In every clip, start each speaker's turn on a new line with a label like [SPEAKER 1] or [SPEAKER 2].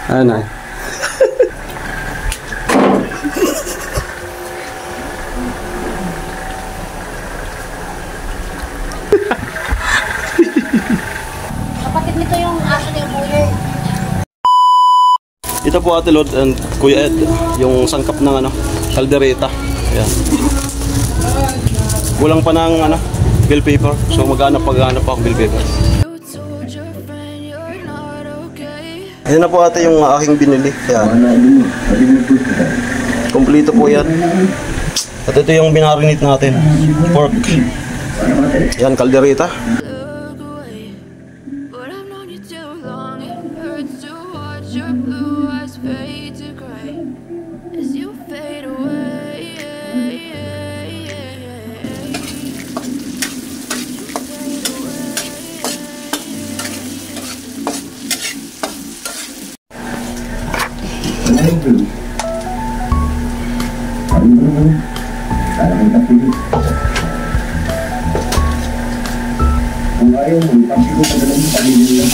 [SPEAKER 1] Ano?
[SPEAKER 2] Kapatid nito yung aso ni Buyer.
[SPEAKER 1] Ito po Ate Lord and Kuya Ed, yung sangkap ng ano, kaldereta. Ayan. Kulang pa ng ano, bill paper. So maghanap pa ako bill paper. Ayan na po ate yung aking binili. Ayan. Kompleto po yan. At ito yung binarinate natin. Pork. Ayan, kaldereta.
[SPEAKER 3] Kung ayaw mo, ipagsin ko pa lang sa pamilya.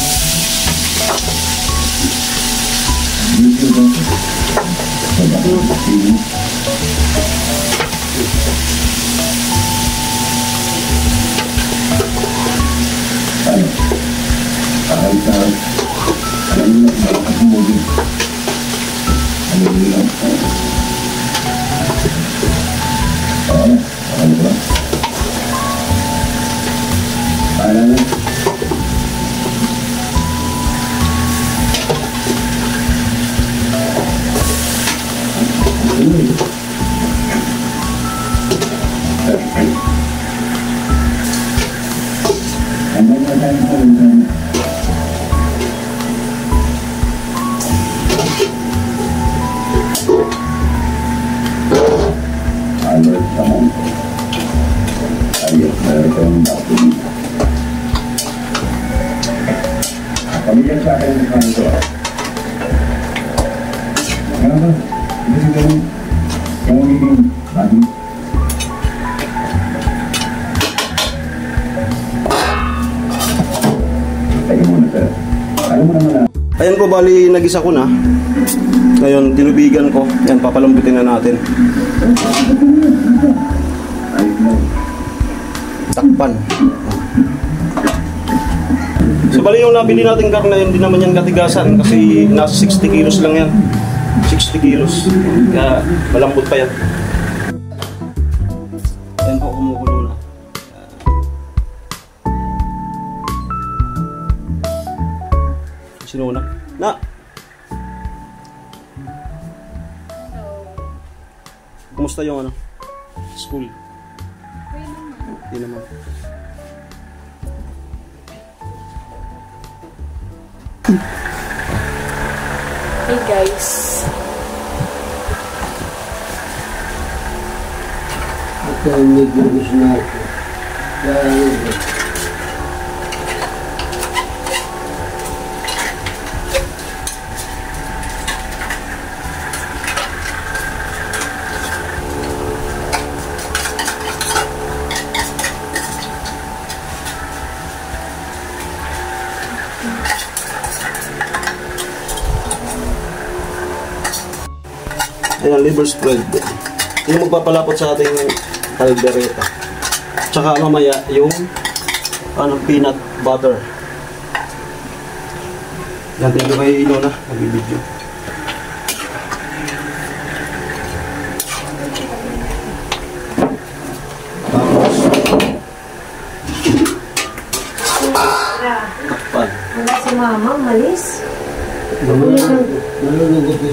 [SPEAKER 3] Pamilya sa akin ng kanto. Kenapa? Itu sih kamu ini lagi.
[SPEAKER 1] Ayan po, bali nagisa ko na. Ngayon, tinubigan ko. Ayan, papalambutin na natin. Takpan. So bali yung nabili natin karne, hindi naman yan katigasan kasi nasa 60 kilos lang yan. 60 kilos. Kaya malambot pa yan. Ayan po, kumukulo na. Sino na? Na! Kumusta yung ano? School? Hindi naman.
[SPEAKER 2] Hey guys.
[SPEAKER 4] Ito ang medyo gusto natin.
[SPEAKER 1] Ayan, liver spread. Yung magpapalapot sa ating kaldereta. Tsaka mamaya yung peanut butter. Yan, thank you kay Nona, nag-video. Takpan.
[SPEAKER 2] Wala si mama, malis.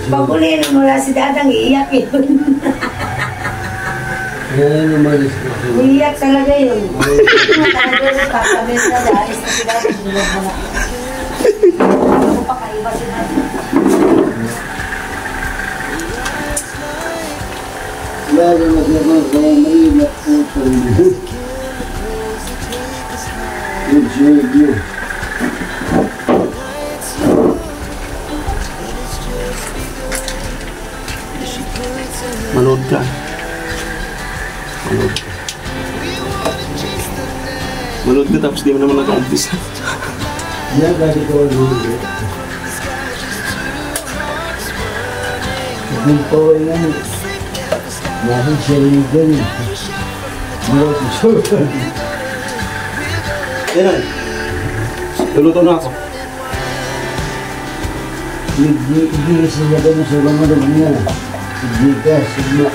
[SPEAKER 4] Paguli
[SPEAKER 2] na mula si dadang, iiyak yun.
[SPEAKER 4] Yan ang malis ko.
[SPEAKER 2] Iiyak talaga yun. Kakabit na dahil na si dadang, iiyak mo na. Ano pa kaiba si dadang?
[SPEAKER 4] Lalo na siya mga kaya mailap po sa inyo. Good job you.
[SPEAKER 1] Manood ka. Manood ka. Manood ka tapos di mo naman naka-umpisa.
[SPEAKER 4] Yan kasi ko ang Ginto yan. Nasa siligan.
[SPEAKER 1] Yan na. Luluto na ako.
[SPEAKER 4] Hindi sila ka na sa lamarag niya. Hindi ka sila.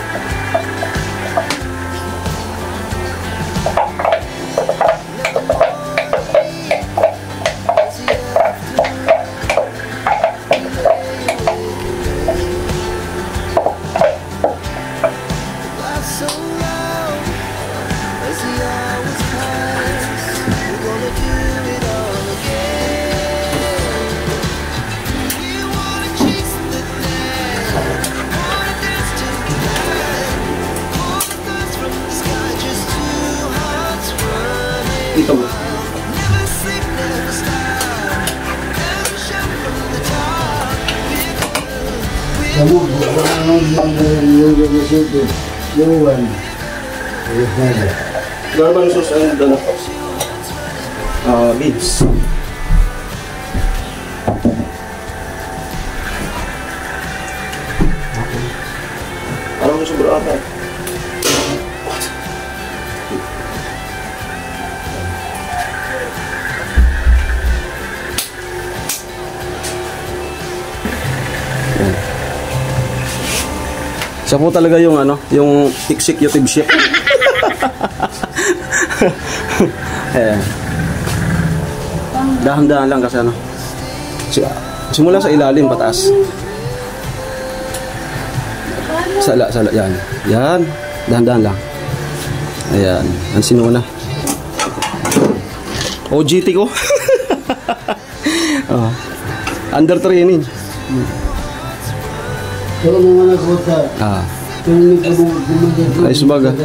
[SPEAKER 1] Ito mo.
[SPEAKER 4] Kamu bukan mga yung situ. Yuwan. Ayos na ba?
[SPEAKER 1] Garban sauce and beans. Parang sobra ata. Siya po talaga yung ano, yung executive chef. Dahan-dahan lang kasi ano. Simula sa ilalim pataas. Sala yan. Yan, dahan-dahan lang. Ayan, ang sinuna. OGT ko. Oh. Under training.
[SPEAKER 4] Ito naman ako sa...
[SPEAKER 1] Ayos baga.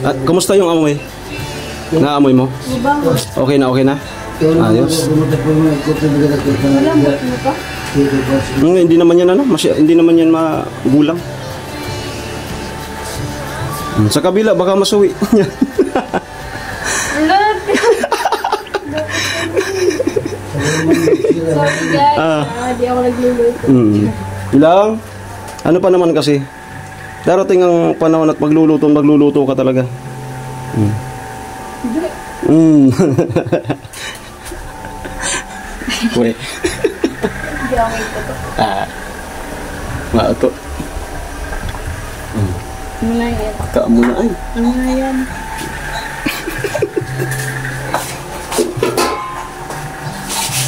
[SPEAKER 1] At kumusta yung amoy? Naamoy mo? Okay na, okay na? Ayos. Hindi naman yan ano, hindi naman yan magulang. Sa kabila baka masuwi.
[SPEAKER 2] Sorry guys, di ako nagluluto.
[SPEAKER 1] Ilang? Ano pa naman kasi? Darating ang panahon at magluluto ka talaga. Wait.
[SPEAKER 2] Hindi ako ito.
[SPEAKER 1] Maato.
[SPEAKER 2] Muna yan.
[SPEAKER 1] Kaamuna ay.
[SPEAKER 2] Muna yan.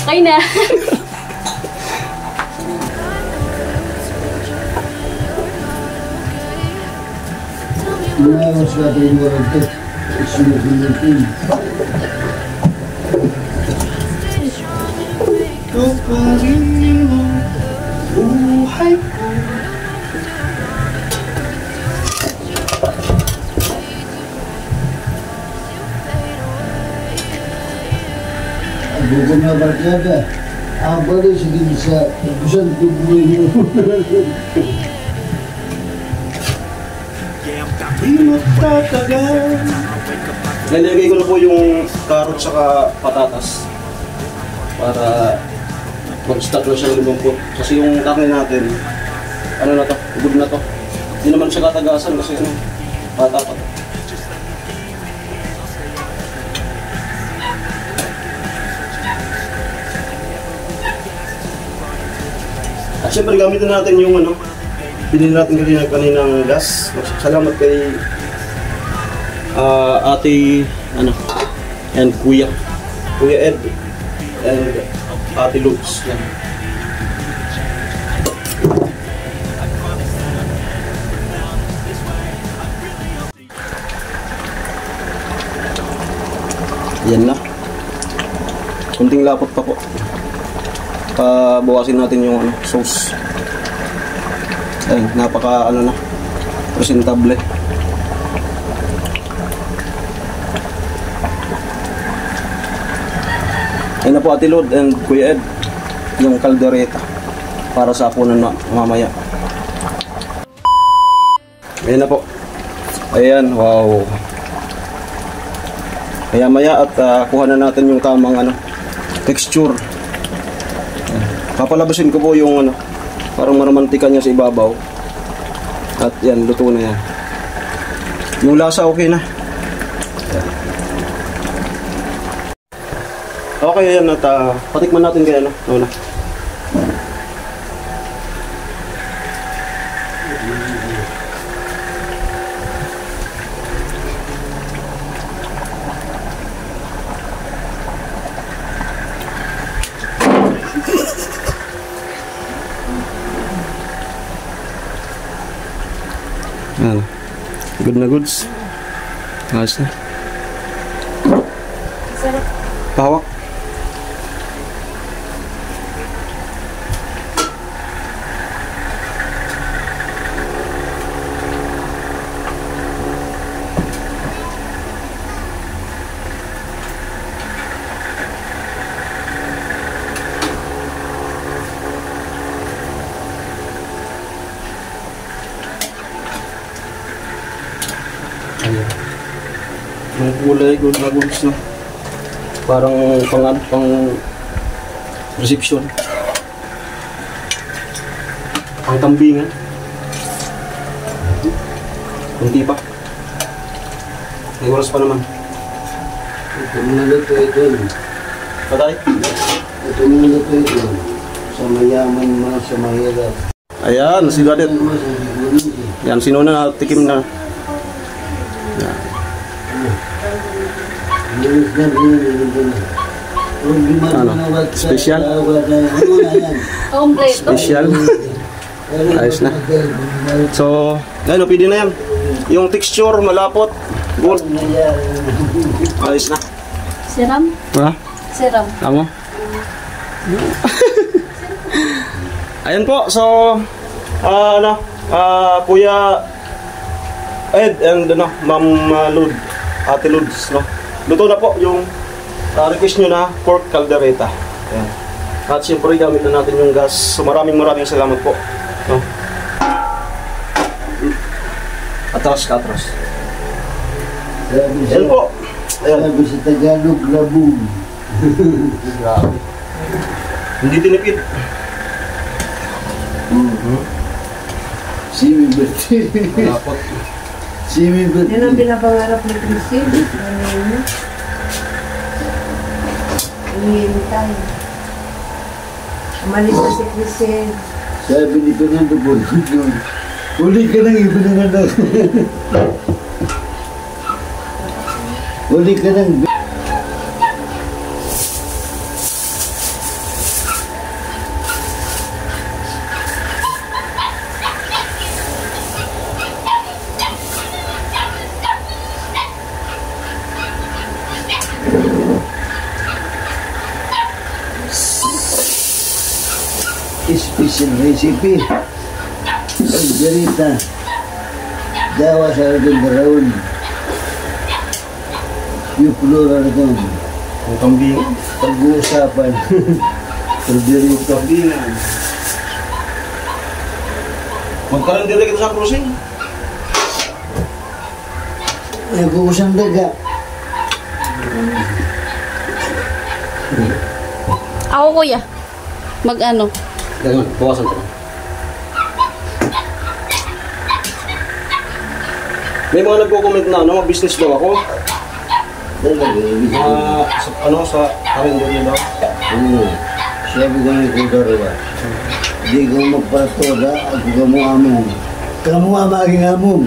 [SPEAKER 2] Okay na.
[SPEAKER 4] Mayroon sila tayo warang ito. Isunod-sunod.
[SPEAKER 1] Tuparin mo buhay ko.
[SPEAKER 4] Buko na barkada. Ang bali sige sa kusan tubuhin mo.
[SPEAKER 1] Nalagay ko na po yung carrot saka patatas para mag-start na siya lumpot. Kasi yung karne natin, ano na to, good na to. Hindi naman siya katagasan kasi ano, bata pa. At syempre gamitin natin yung ano, pinili natin kaninang gas. Salamat kay ate ano and Kuya Ed and ate Lux. Yan. Yan na. Kunting lapot pa po. Bawasin natin yung ano, sauce. Ayun, napaka ano na, presentable. Ayun na po Ate Lod and Kuya Ed, yung kaldereta para sa punan mamaya. Ayun na po. Ayan, wow. Kaya maya at kuha na natin yung tamang ano, texture. Papalabasin ko po yung ano, parang maramantikan niya sa ibabaw. At yan, luto na yan. Yung lasa okay na. Yan. Okay yan at patikman natin kaya no? Lola. Yan. Good na goods. Ayos na. Pahawak. Yung kulay, good na goods no. Parang pang reception. Ang kambingan. Kunti pa. May oras pa naman.
[SPEAKER 4] Ito muna luto ito.
[SPEAKER 1] Patay?
[SPEAKER 4] Ito muna luto ito. Sa mayaman mga sa mahirap.
[SPEAKER 1] Ayan, sigadet. Yan, sino na tikim na. Yan. Ano? Special? Special. Ayos na. So, ayun, pwede na yan. Yung texture, malapot. Good. Ayos na.
[SPEAKER 2] Siram?
[SPEAKER 1] Ha?
[SPEAKER 2] Siram.
[SPEAKER 1] Tama? Ayan po, so, Kuya Ed and Ma'am Lud, Ate Luds, no? Luto na po yung request nyo na pork caldereta. Ayan. At siyempre gamit na natin yung gas. So maraming salamat po. No? Atras. Ayan po. Ayan.
[SPEAKER 4] Sabi sa Tagalog, labong.
[SPEAKER 1] Grabe. Hindi tinipid.
[SPEAKER 4] Simi Berti.
[SPEAKER 1] Malapot.
[SPEAKER 4] Simi Berti.
[SPEAKER 2] Yan ang pinapangarap ni Christine. Ano yun? Hihintay. Umalis na si Christine.
[SPEAKER 4] Sabi ni Fernando po, huli ka ng iba ng anak. Huli ka ng... Special recipe. Algerita. Dawa sa ating baraon. Yung plural ito.
[SPEAKER 1] Ang kambing.
[SPEAKER 4] Pag-uusapan. Algerita.
[SPEAKER 1] Kambingan. Magkaroon din kita sa cruising.
[SPEAKER 4] Nag-uusang daga.
[SPEAKER 5] Ako kuya. Mag-ano?
[SPEAKER 1] Ganun, bawasan ko. May mga nagko-comment na mag-business daw ako. Sa calendar niya daw.
[SPEAKER 4] Sabi ko ni Kudar ba? Di ko magpatoda, ako ka mo among. Kamu amaging among.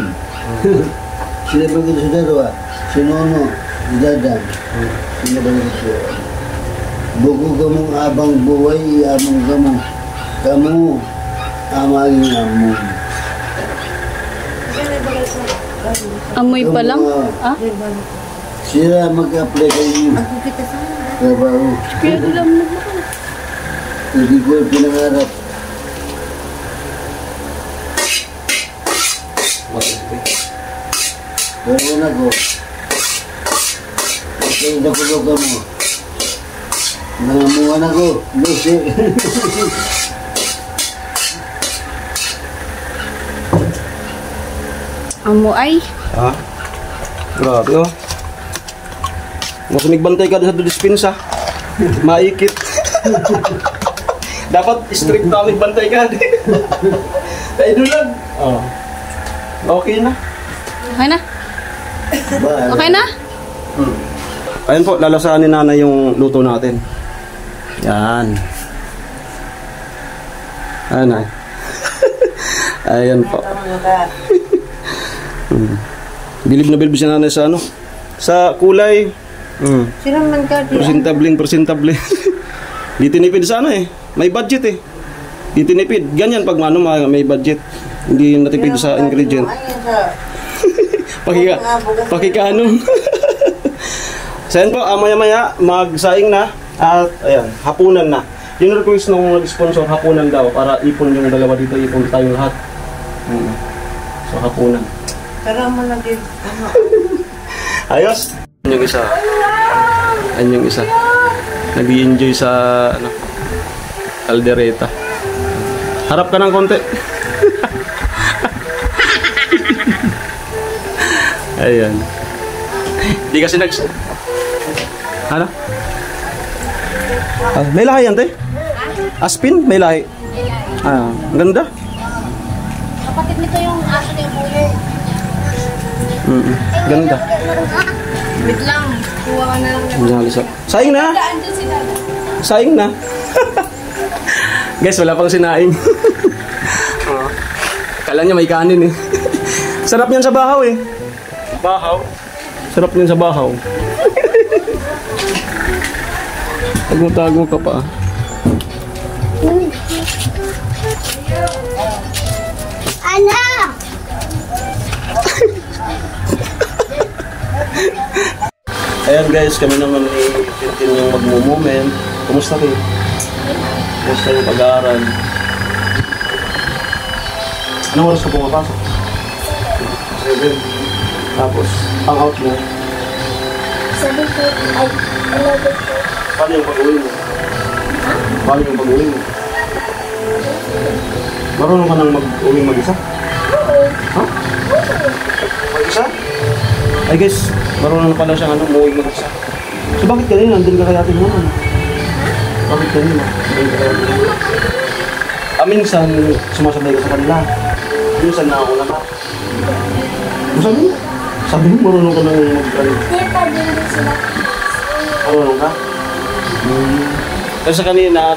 [SPEAKER 4] Sinabi ko sa dalawa, si Nono, si Dadan. Sinabi ko sa buko ka mong abang buhay, among ka mo. Kamu amaging among.
[SPEAKER 5] Amoy pa lang? Ah?
[SPEAKER 4] Sila mag-apply kayo. Trabaho.
[SPEAKER 5] Kaya alam mo ba?
[SPEAKER 4] Hindi ko yung pinangarap. Pero na ko. Ito yung napulog ka mo. Nangamuhan ako. Lucy.
[SPEAKER 5] Amo ay?
[SPEAKER 1] Ha? Grabe oh. Mas nagbantay ka sa dispensa. Maikit. Dapat strict na bantay ka. Tayo lang. Oh. Okay na.
[SPEAKER 5] Okay na? Okay na?
[SPEAKER 1] Ayun po, lalasahan ni Nanay yung luto natin. Yan. Ayan ay. Ayan po. Bilib na bilib si Nanay sa ano? Sa kulay.
[SPEAKER 2] Sino man ka?
[SPEAKER 1] Presentable. Di tinipid sa ano eh. May budget eh. Di tinipid. Ganyan pag ano, may budget. Hindi natipid sa ingredient. Pakikaanong. So yan po, maya-maya magsaing na. At ayan, hapunan na. Yung request nung nag-sponsor, hapunan daw. Para ipon yung dalawa dito, ipon tayong lahat. So hapunan.
[SPEAKER 2] Pero mo na din.
[SPEAKER 1] Ayos. Yung isa. Ayun yung isa. Nag-i-enjoy sa ano, kaldereta. Harap ka ng konti. Ayan. Di kasi ano? May lahi yan, te? Aspin? May lahi? Ah, ganda.
[SPEAKER 2] Kapatid nito yung aso ni Buyo.
[SPEAKER 1] Ganda.
[SPEAKER 5] Wait lang. Kuha ka na lang.
[SPEAKER 1] Saing na! Saing na! Guys, wala pang sinaing. Kala niya may kanin eh. Sarap yan sa bahaw eh. Bahaw? Sarap yan sa bahaw. Tago-tago ka pa.
[SPEAKER 2] Ana!
[SPEAKER 1] Ayan guys, kami naman ni Tintin yung magmo-moment. Kumusta rin? Kumusta yung pag-aaral? Anong oras ka pumapasok? 7. Tapos, ang out mo?
[SPEAKER 2] 7 po. Ay, 11 po.
[SPEAKER 1] Paano yung pag-uwi mo? Paano yung pag-uwi mo? Marunong ka nang mag-uwi mag-isa? Ha? Mag-isa? Ay guys, marunong pala siyang umuwi mag-isa. So bakit kanina nandun ka kaya atin naman? Bakit kanina? Minsan sumasabay ka sa kanila. Minsan nakauna ka. Sabi mo? Sabi mo marunong ka nang mag-ano? Marunong ka? Kasi kanina,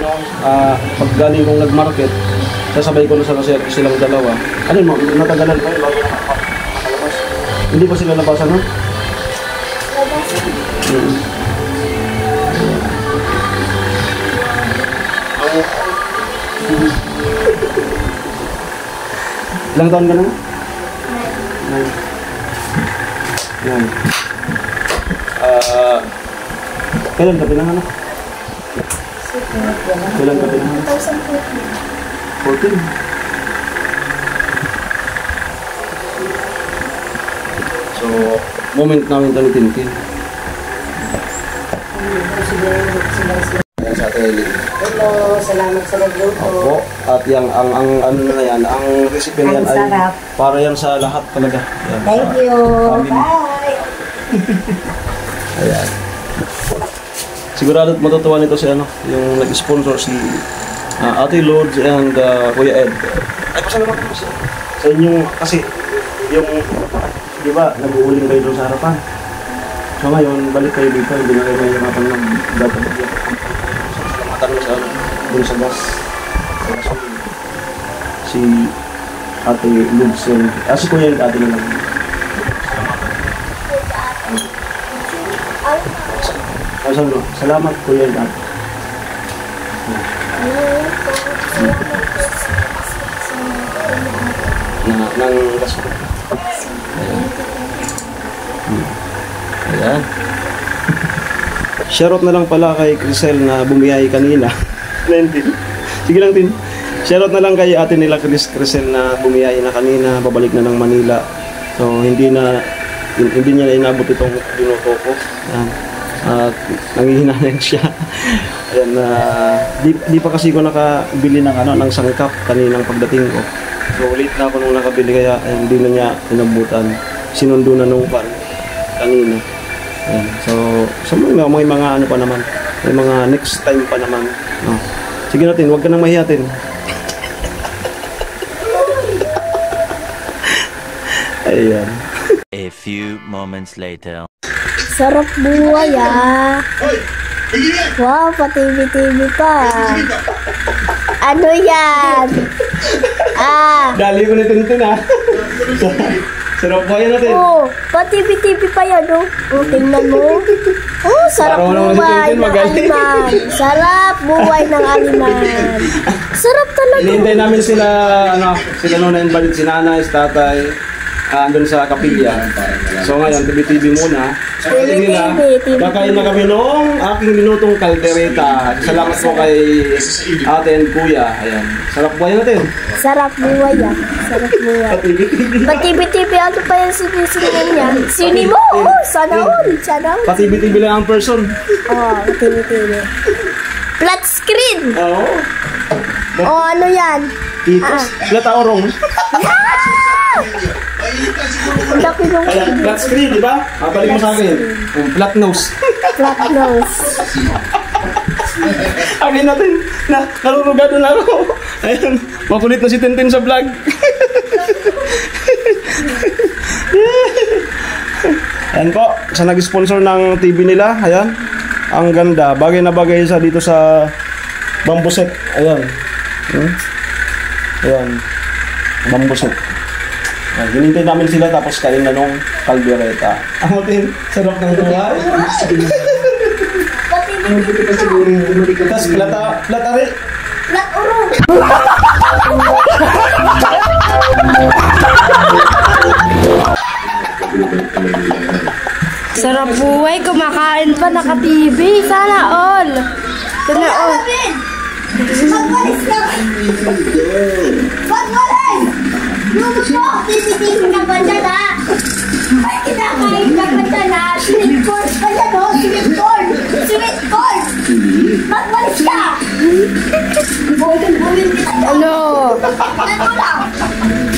[SPEAKER 1] pag galing kong nag-market, sasabay ko na sa service silang dalawa. Ano mo, natagalan pa yun bago nakalabas. Hindi pa sila nabasan, no? Ilang taon ka na? 9. Kailan ka pinanganak? Kailan ka pinanganak? 14. So, moment namin ito ni Tintin. Ayan sa Ate
[SPEAKER 2] Hello, salamat sa nagluto.
[SPEAKER 1] Opo. At yung, ang ano na yan, ang recipe na yan ay
[SPEAKER 2] sarap.
[SPEAKER 1] para yan sa lahat talaga. Yan,
[SPEAKER 2] Thank
[SPEAKER 1] sa
[SPEAKER 2] you.
[SPEAKER 1] family.
[SPEAKER 2] Bye.
[SPEAKER 1] Ayan. Sigurado matutuwa nito si ano, yung nag-sponsor si Ate Lourdes and Kuya Ed. Ay, pasalamat ko sa inyong, kasi yung, di ba, nag-uuling kayo doon sa harapan. So ngayon, balik kayo dito, hindi na kayo mahirapan ng dapat. Salamatan mo sa ano, doon sa gas. Si Ate Lourdes and, si Kuya Ed, Ate na lang. Sabi mo, salamat Kuya Ed. Nang gas ko. Ayan. Shoutout na lang pala kay Crisel na bumiyay kanina. Sige lang din. Shoutout na lang kay ate nila Crisel na bumiyay na kanina, babalik na ng Manila. So hindi niya na inabot itong binuto ko. Ayan. At nangihinayang siya. Ayan, di pa kasi ko nakabili ng ng sangkap kaninang pagdating ko. So late na ako nung nakabili kaya hindi na niya inabutan. Sinundo na nung kanina. Ayan. So may mga ano pa naman. May mga next time pa naman. No. Sige natin, huwag ka nang mahihatin. Ayan.
[SPEAKER 6] A few moments later.
[SPEAKER 7] Sarap buhay ah. Wow, pa-TV-TV pa. Ano yan? Ah.
[SPEAKER 1] Dali ko na tintin ah. Sarap buhay natin.
[SPEAKER 7] Oh, pa-TV-TV pa yan oh. Oh, tingnan mo. Oh, sarap
[SPEAKER 1] Parang naman si
[SPEAKER 7] buhay
[SPEAKER 1] Tintin
[SPEAKER 7] ng
[SPEAKER 1] magaling.
[SPEAKER 7] aliman. Sarap buhay ng aliman. Sarap talaga.
[SPEAKER 1] Hinihintay namin sila, sila nung na-invite, si nanay, si tatay, andun sa kapilya. So ngayon, TV-TV muna. Kasi nila, kakain na kami noong aking minutong kaldereta. Salamat po kay ate and kuya. Ayan. Sarap buhay natin.
[SPEAKER 7] Sarap buhay ah. Sarap buhay. Pa-TV-TV, ano pa yung sinisingan niya? Sinimo? Oh, sana all. Sana all.
[SPEAKER 1] Pa-TV-TV lang ang person.
[SPEAKER 7] Oh, pa-TV-TV. Flat screen.
[SPEAKER 1] Oo.
[SPEAKER 7] Oh, ano yan?
[SPEAKER 1] Titos. Lataorong.
[SPEAKER 7] Ang laki nung
[SPEAKER 1] Ayan, flat screen, di ba? Balik mo sa akin. Flat nose.
[SPEAKER 7] flat nose.
[SPEAKER 1] Amin natin na narurugado na ako. Ayan, makulit na si Tintin sa vlog. Ayan po, sa nag-sponsor ng TV nila. Ayan, ang ganda. Bagay na bagay sa dito sa bamboo set. Ayan. Ayan, bamboo set. Hinintay namin sila tapos kain na nung kaldereta. Ang atin, sarap ng buhay. Tapos plata rin.
[SPEAKER 7] Flat urong.
[SPEAKER 5] Sarap buhay, kumakain pa, naka-TV. Sana all. Sana all.
[SPEAKER 2] Magwalis ka! Magwalis! Yung po, tititigil ka ba dyan ha? May kinakain ka ba dyan ha? Sweet corn pa yan o! Sweet corn! Sweet corn! Magwalis ka! Bulin kita dyan!
[SPEAKER 5] Ano?
[SPEAKER 2] Ano lang?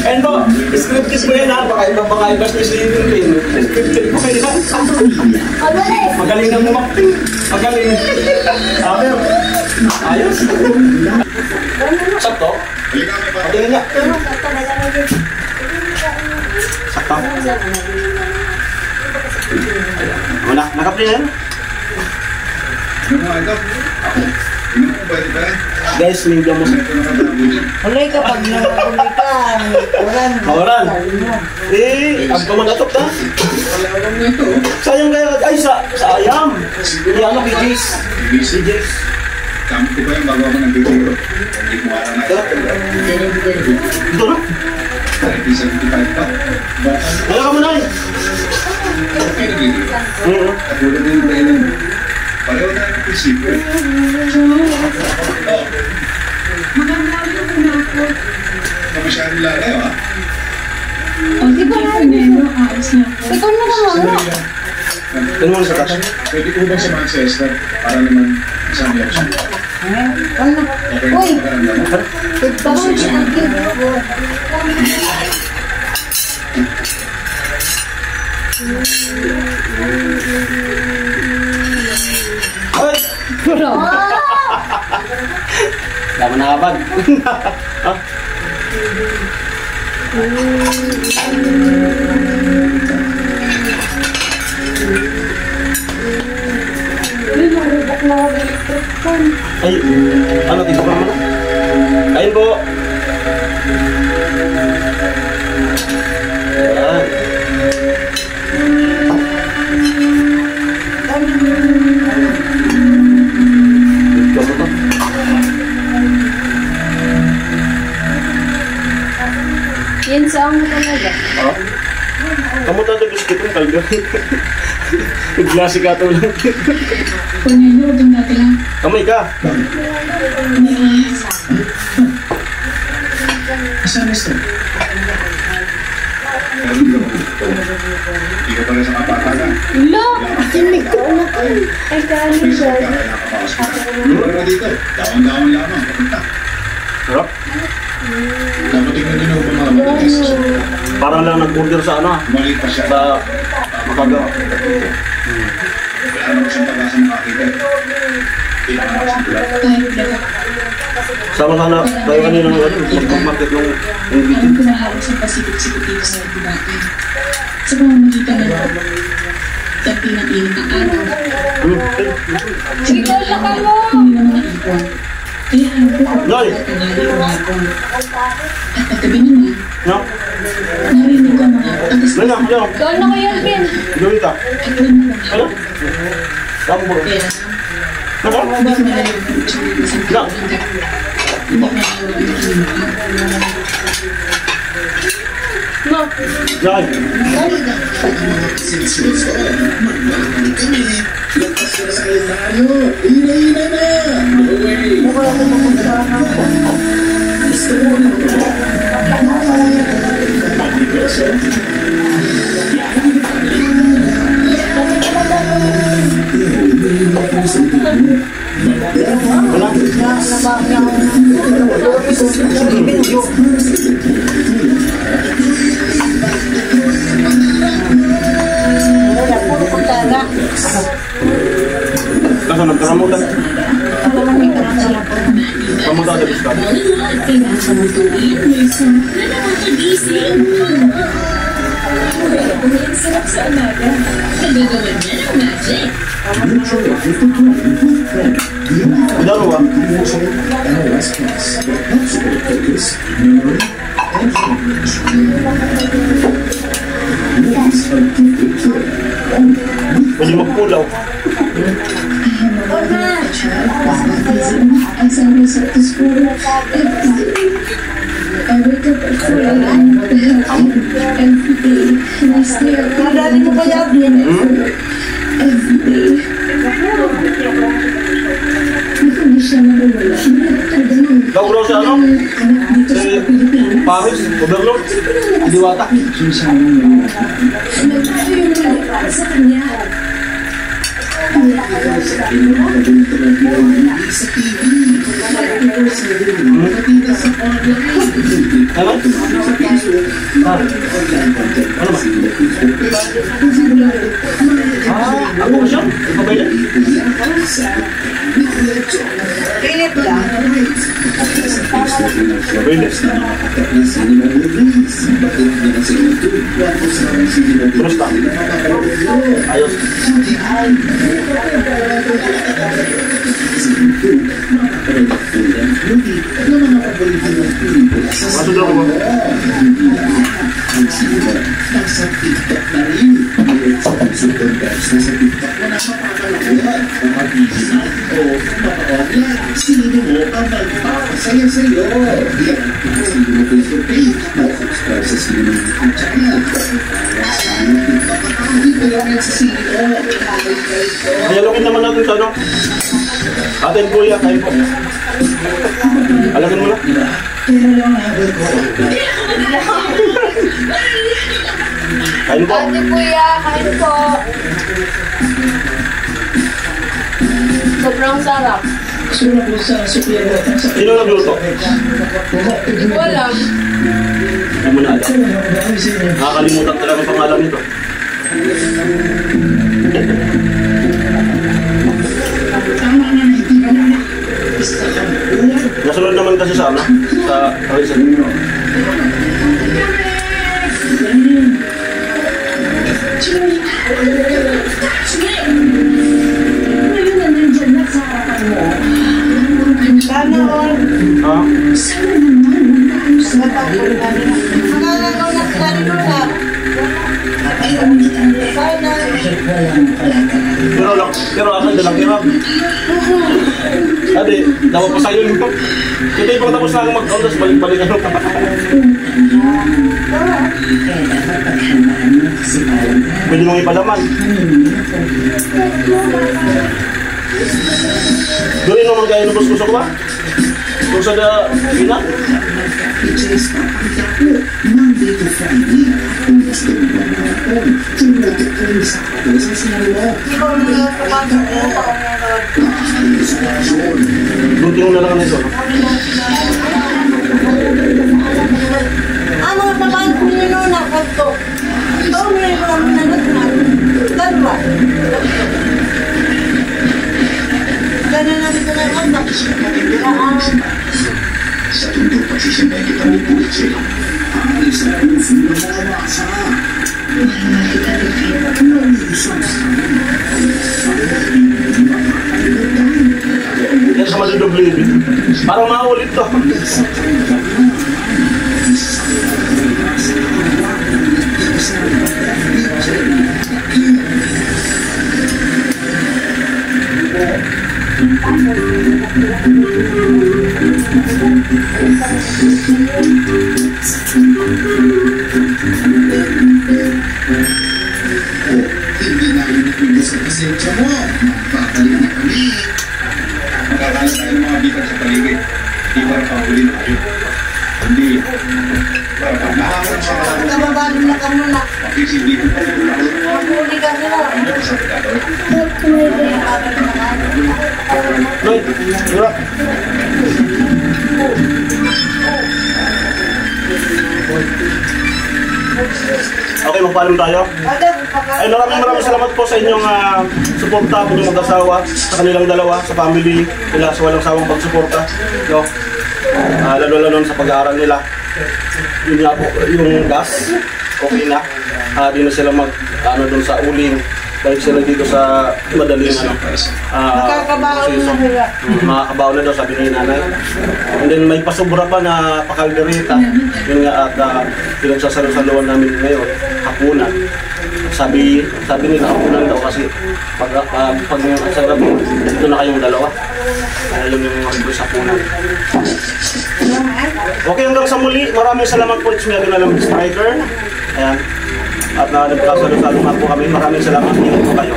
[SPEAKER 1] And po, scripted mo yan ha. Baka iba si Tintin. Scripted mo yan.
[SPEAKER 2] Magwalis!
[SPEAKER 1] Magaling na mo. Magaling. Sabi mo. Ayos. Sakto? Patingin niya. Sakto? Wala, nakapli na yan. Guys, lingga mo sa
[SPEAKER 2] Ulay ka pag nakakulit ka.
[SPEAKER 1] kawalan. Ang kumagatok na. Sayang kaya, ay sayang. Yan ang BJ's. BJ's.
[SPEAKER 3] Kampo ko pa yung bago ako nag-video. Hindi ko alam na.
[SPEAKER 1] Ito na.
[SPEAKER 3] 75 pa.
[SPEAKER 1] Wala ka mo na eh.
[SPEAKER 3] Okay, nag-video. Katulad din yung training. Pareho tayo ng prinsipyo eh. Masyadong lalayo ha?
[SPEAKER 5] Di ba nga? Ikaw na ka
[SPEAKER 1] Ito naman sa taas.
[SPEAKER 3] Pwede ko ba sa mga siesta para naman isang reaction? Okay,
[SPEAKER 2] Uy!
[SPEAKER 3] magkaramdaman.
[SPEAKER 2] Bakit siya ang
[SPEAKER 1] Ay! Laman na kapag. Ay, ano, tingnan mo na. Ayun po. Ayan. Ito mo to.
[SPEAKER 5] Yan sa mo talaga.
[SPEAKER 1] Oh. Kamu tanda biskit mo kaldo. Naglasi ka to lang.
[SPEAKER 5] Kunin nyo, doon natin lang.
[SPEAKER 1] Kamay ka.
[SPEAKER 3] Saan gusto? Hindi ka pala sa kapatagan.
[SPEAKER 5] Lo! Tinig ko na ko. Ay, galing
[SPEAKER 3] Bisa
[SPEAKER 5] siya.
[SPEAKER 3] ka, nakapasok ka. Lugar ka dito. Daon-daon lamang. Papunta.
[SPEAKER 1] Sarap.
[SPEAKER 3] Dapat tingnan din ako mga matitis.
[SPEAKER 1] Parang lang nag-order sa ano,
[SPEAKER 3] Maliit pa siya.
[SPEAKER 1] sa Makaga.
[SPEAKER 3] Wala naman siyang pag-asa makakita. Hindi naman ako sa bulat.
[SPEAKER 5] Ay, dapat.
[SPEAKER 1] Sama sana tayo kanina ng mag-market ng video.
[SPEAKER 8] Alam ko na halos ang pasikot-sikot dito sa natin. Sa pamamagitan ng sa pinag-init ng araw.
[SPEAKER 2] Sige, saka mo.
[SPEAKER 8] Hindi naman nakipon. Kaya alam ko kung
[SPEAKER 1] Loy!
[SPEAKER 8] tanghali o hapon. At paggabi naman,
[SPEAKER 1] No?
[SPEAKER 8] narinig ko ang mga atas
[SPEAKER 1] Loy na, Loy.
[SPEAKER 2] Doon na ko yan, Ben.
[SPEAKER 1] Loy ka.
[SPEAKER 8] at alam mo kung
[SPEAKER 1] Ano? Tama mo.
[SPEAKER 8] kaya
[SPEAKER 1] Ano?
[SPEAKER 8] hindi ko nalalang kung itsura ng isang
[SPEAKER 1] No.
[SPEAKER 8] kaibigan. Hindi ko nalalang ang aking mukha.
[SPEAKER 1] Loy. Kaso nagkaramutan. Kamutan na gusto.
[SPEAKER 8] Kailangan sa mga tuwid, Lisa, na nakakagising. Ang sarap sa alaga. Nagagawa niya ng magic.
[SPEAKER 1] Dalawa. Pwede magpulaw.
[SPEAKER 8] Ang sabi sa school, I wake up at 4 a.m. to help him every day. And I stay up
[SPEAKER 5] Madali mo kaya?
[SPEAKER 8] every day. Hindi siya nawawala. Ganun.
[SPEAKER 1] Gawro sa ano?
[SPEAKER 8] Anak dito sa Pilipinas.
[SPEAKER 1] Paris, overload. Diwata.
[SPEAKER 8] Nagtayo yung mga para sa kanya.
[SPEAKER 1] Ano? Ah. Ano ba? Ako ba siya? Ikaw ba yan?
[SPEAKER 5] Init lang.
[SPEAKER 1] Bilis. Kumusta? Ayos. Masuk daw mo. Dialogin naman natin sa ano. Atin kuya, kain po. Alagin mo na. Kain po.
[SPEAKER 2] Ate Kuya, kain po. Sobrang sarap.
[SPEAKER 8] Sulat mo sa superior.
[SPEAKER 1] Sino nagluto?
[SPEAKER 2] Wala.
[SPEAKER 1] Hindi mo na alam. Nakakalimutan talaga ang pangalan nito. Nasunod naman kasi sa ano? Sa Harrison.
[SPEAKER 8] Ngayon na nandyan na sa harapan mo.
[SPEAKER 5] Sana all.
[SPEAKER 1] Ha?
[SPEAKER 8] Sana naman, maayos na
[SPEAKER 5] Magagaw na sa luna. Sana.
[SPEAKER 1] Pero akin dalang hirap. Ate, dapat pa sa'yo nito. Ito yung pagkatapos na akong mag-autos, balik-balik ano. Pwede mong ipalaman. Doon naman kaya nubos gusto ko ba? Kung sa da, ina?
[SPEAKER 8] Monday to Friday. Kung gusto mo ba naman, tumutok kayo sa akin sa sinalawa.
[SPEAKER 5] Ikaw na kumakain.
[SPEAKER 1] Bunti mo na lang nito.
[SPEAKER 5] Ang mga tamaan ko nyo na kanto. Ito mo yung mga minanagnan. Dalawa. Ganun namin ko na anak.
[SPEAKER 3] Sa tundo, pagsisimbay kita ni Pulit sa'yo. Aalis ang puso na mga masa.
[SPEAKER 8] Mahal kita, Ricky.
[SPEAKER 1] Yan sa madudubli. Parang maulit to.
[SPEAKER 3] Hindi na kayo napigas sa pasensya mo. Magpapalik na kami. Makakala tayo ng mga bitak sa paligid. Di para pahuli na kayo. Hindi. Para pagkahamon sa kasama.
[SPEAKER 5] Kababalo na ka muna.
[SPEAKER 3] Makisindi ko pa yung lalo.
[SPEAKER 5] Mahuli ka nila.
[SPEAKER 3] Ano ka sa pagkakawin?
[SPEAKER 1] Noy, dura. Okay, magpaalam tayo. Ay, maraming salamat po sa inyong suporta, inyong mag-asawa, sa kanilang dalawa, sa family nila, sa walang sawang pagsuporta. No? Lalo-lalo sa pag-aaral nila. Yun nga po, yung gas, okay na. Di na sila doon sa uling. Dahil sila dito sa madaling
[SPEAKER 5] Nakakabaon na sila.
[SPEAKER 1] Makakabaw na daw, sabi ni nanay. And then may pasobra pa na pakaldereta. Yun nga at pinagsasalo-saluan namin ngayon, hapunan. Sabi nila hapunan daw kasi pag sa gabi, dito na kayong dalawa. Kaya yun yung mga hapunan. Okay, hanggang sa muli. Maraming salamat po. It's me again, Alam Striker. Ayan. At nagkasalo-salo nga po kami. Maraming salamat. Ingat po kayo.